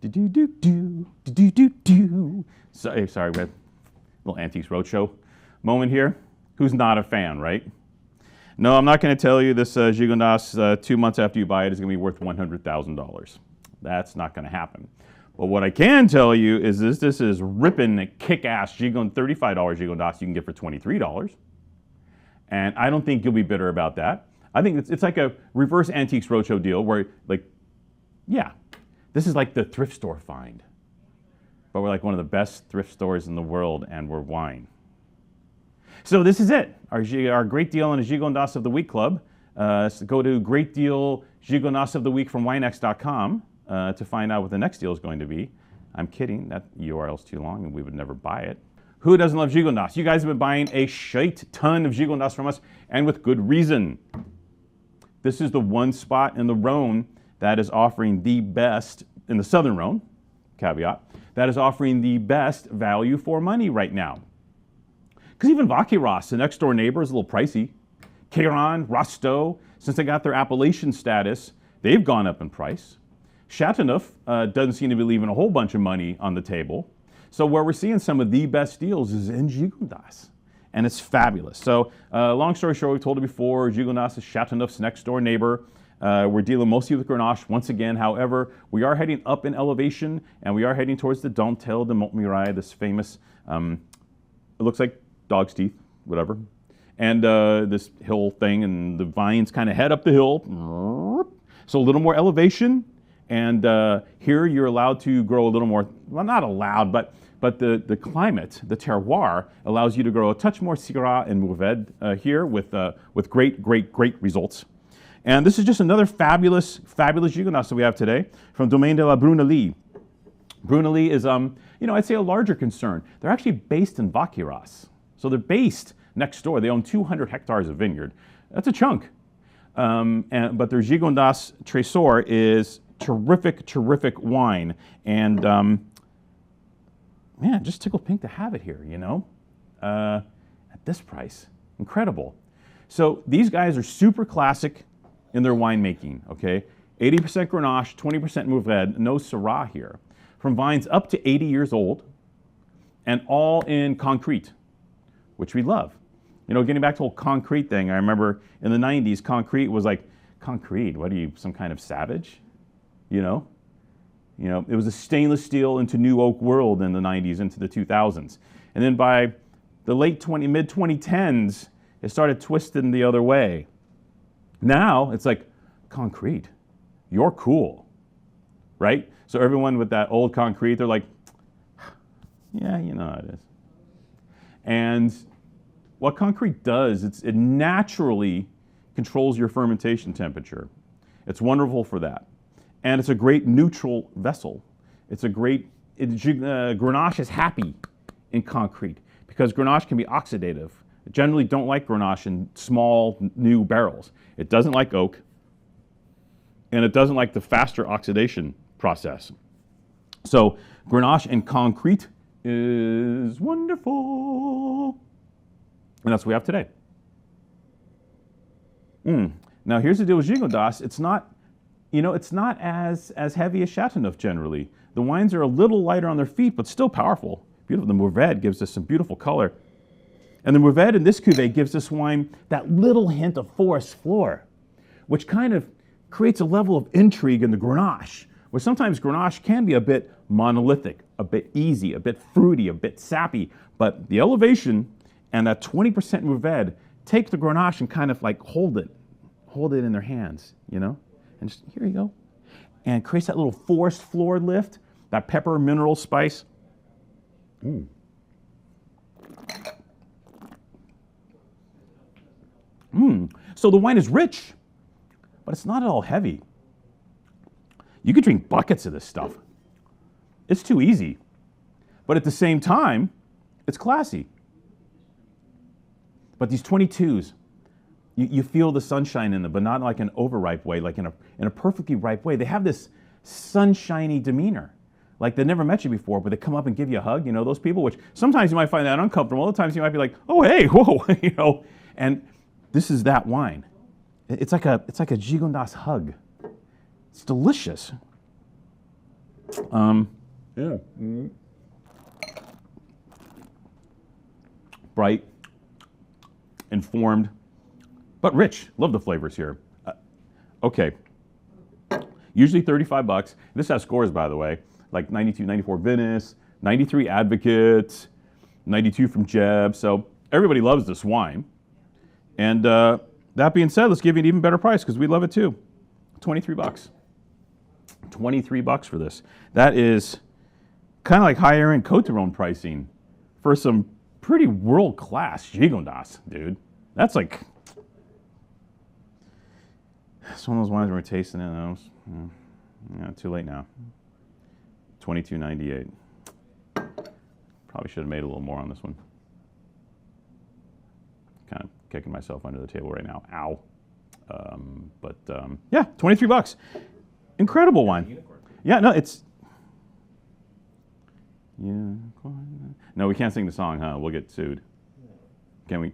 Do-do-do-do, sorry, we had a little Antiques Roadshow moment here. Who's not a fan, right? No, I'm not going to tell you this Gigondas 2 months after you buy it is going to be worth $100,000. That's not going to happen. But what I can tell you is this is ripping kick-ass $35 Gigondas you can get for $23. And I don't think you'll be bitter about that. I think it's like a reverse Antiques Roadshow deal where, like, yeah, this is like the thrift store find. But we're like one of the best thrift stores in the world, and we're wine. So this is it, our great deal on the Gigondas of the Week Club. So go to Great Deal Gigondas of the Week from winex.com to find out what the next deal is going to be. I'm kidding, that URL's too long and we would never buy it. Who doesn't love Gigondas? You guys have been buying a shite ton of Gigondas from us, and with good reason. This is the one spot in the Rhone that is offering the best, in the Southern Rhone, caveat, that is offering the best value for money right now. Because even Vaqueiras, the next door neighbor, is a little pricey. Queyron, Rosteau, since they got their appellation status, they've gone up in price. Chateauneuf doesn't seem to be leaving a whole bunch of money on the table. So where we're seeing some of the best deals is in Gigondas, and it's fabulous. So long story short, we've told it before, Gigondas is Chateauneuf's next door neighbor. We're dealing mostly with Grenache once again. However, we are heading up in elevation, and we are heading towards the Dentelle de Montmirail, this famous, it looks like dog's teeth, whatever. And this hill thing, and the vines kind of head up the hill. So a little more elevation. And here you're allowed to grow a little more, well, not allowed, but the climate, the terroir, allows you to grow a touch more Syrah and Mourvèdre here with great results. And this is just another fabulous Gigondas that we have today from Domaine de la Brunely. Brunely is, I'd say a larger concern. They're actually based in Vaqueiras. So they're based next door. They own 200 hectares of vineyard. That's a chunk. But their Gigondas Tresor is terrific wine. And man, just tickled pink to have it here, at this price. Incredible. So these guys are super classic in their winemaking, okay? 80% Grenache, 20% Mourvèdre, no Syrah here. From vines up to 80 years old, and all in concrete, which we love. Getting back to the whole concrete thing, I remember in the 90s, concrete was like, concrete, what are you, some kind of savage? It was a stainless steel into new oak world in the 90s into the 2000s. And then by the mid 2010s, it started twisting the other way. Now it's like, concrete, you're cool, right? So everyone with that old concrete, they're like, yeah, you know how it is. And what concrete does, it naturally controls your fermentation temperature. It's wonderful for that. And it's a great neutral vessel. Grenache is happy in concrete because Grenache can be oxidative. I generally don't like Grenache in small, new barrels. It doesn't like oak, and it doesn't like the faster oxidation process. So Grenache in concrete is wonderful. And that's what we have today. Now here's the deal with Gigondas. It's not as heavy as Chateauneuf generally. The wines are a little lighter on their feet, but still powerful. Beautiful. The Mourvèdre gives us some beautiful color. And the Mourvèdre in this cuvee gives this wine that little hint of forest floor, which kind of creates a level of intrigue in the Grenache, where sometimes Grenache can be a bit monolithic, a bit easy, a bit fruity, a bit sappy, but the elevation and that 20% Mourvèdre take the Grenache and kind of like hold it in their hands, and just, here you go. And creates that little forest floor lift, that pepper mineral spice. So the wine is rich, but it's not at all heavy. You could drink buckets of this stuff. It's too easy. But at the same time, it's classy. But these 22s, you feel the sunshine in them, but not like an overripe way, like in a perfectly ripe way. They have this sunshiny demeanor. Like they never met you before, but they come up and give you a hug, those people, which sometimes you might find that uncomfortable. Other times you might be like, oh, hey, whoa, And this is that wine. It's like a Gigondas hug. It's delicious. Yeah. Bright, informed, but rich. Love the flavors here. Okay. Usually 35 bucks. This has scores, by the way, like 92, 94 Venice, 93 Advocate, 92 from Jeb. So everybody loves this wine. And that being said, let's give you an even better price because we love it too. 23 bucks. 23 bucks for this. That is kind of like higher end Côte d'Ivoire pricing for some pretty world-class Gigondas, dude. That's like, it's one of those wines we're tasting it. Yeah, too late now. $22.98. Probably should have made a little more on this one. Kind of kicking myself under the table right now. Ow. Yeah, 23 bucks. Incredible wine. Yeah, no, it's unicorn. No, we can't sing the song, huh? We'll get sued. Can we?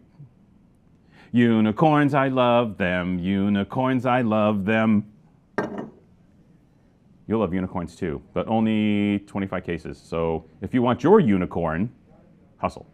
Unicorns, I love them. Unicorns, I love them. You'll love unicorns too, but only 25 cases. So if you want your unicorn, hustle.